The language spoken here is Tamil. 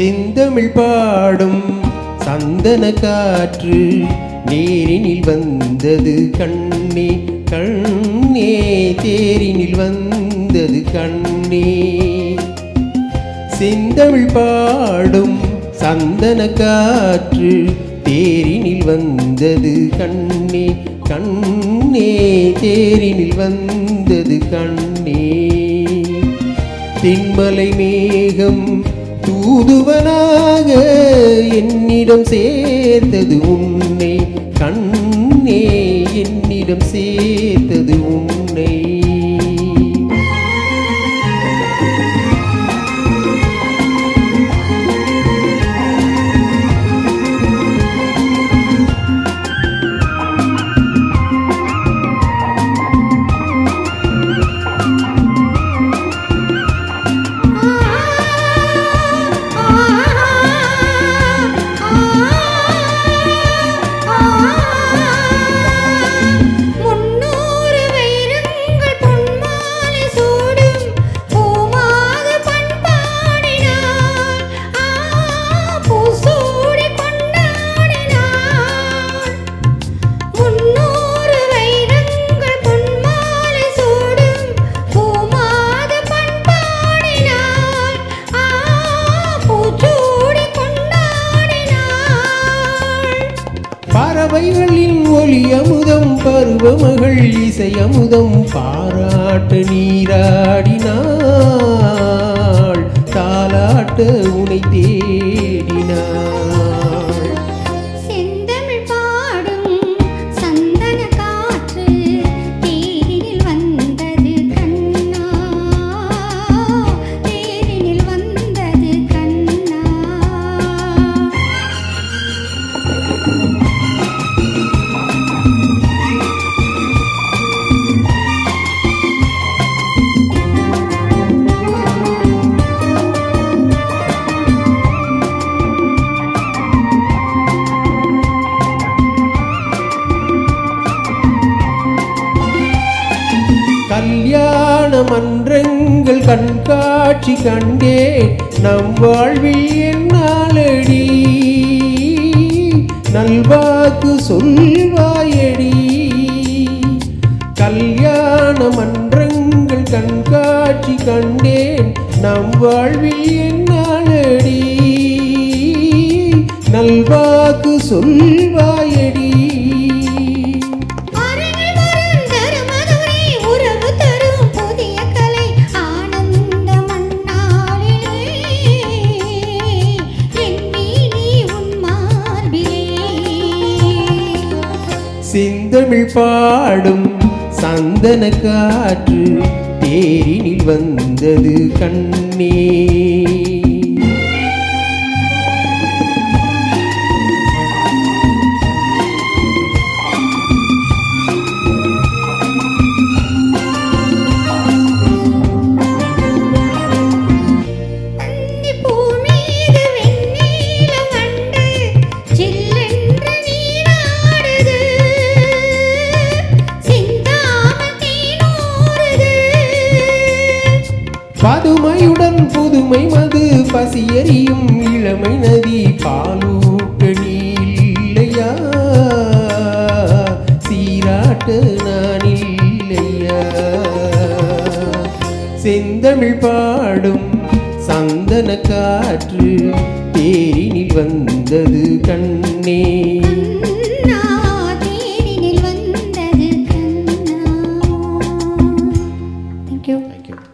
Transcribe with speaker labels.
Speaker 1: செந்தமிழ் பாடும் சந்தன காற்று நேரினில் வந்தது கண்ணே கண்ணே தேரினில் வந்தது கண்ணே. செந்தமிழ் பாடும் சந்தன காற்று தேரினில் வந்தது கண்ணே கண்ணே தேரினில் வந்தது கண்ணே. தென்மலை மேகம் தூதுவனாக என்னிடம் சேர்த்தது உன்னை கண்ணே என்னிடம் சேர்த்தது உன்னை. பறவைகளின் ஒலி அமுதம் பருவமகள் இசை அமுதம் பாராட்டு நீராடினாள் தாலாட்ட உனை தேடினாள்.
Speaker 2: செந்தமிழ் பாடும் சந்தன காற்று தேரினில் வந்தது கண்ணா தேரினில் வந்தது கண்ணா.
Speaker 1: கல்யாண மன்றங்கள் கண்காட்சி கண்டே நம் வாழ்வில் என்னாலடி நல்வாக்கு சொல்வாயடி. கல்யாண மன்றங்கள் கண்காட்சி கண்டேன் நம் வாழ்வில் என்னாலடி நல்வாக்கு சொல்வாயடி. செந்தமிழ் பாடும் சந்தன காற்று தேரினில் வந்தது கண்ணே. பதுமையுடன் புதுமை மது பசியறியும் இளமை நதி பாலூட்ட நீலையா சீராட்ட நான் இல்லையா. செந்தமிழ் பாடும் சந்தன காற்று தேரினில் வந்தது கண்ணே.
Speaker 2: தேரினில் வந்தது கண்ணா. Thank you.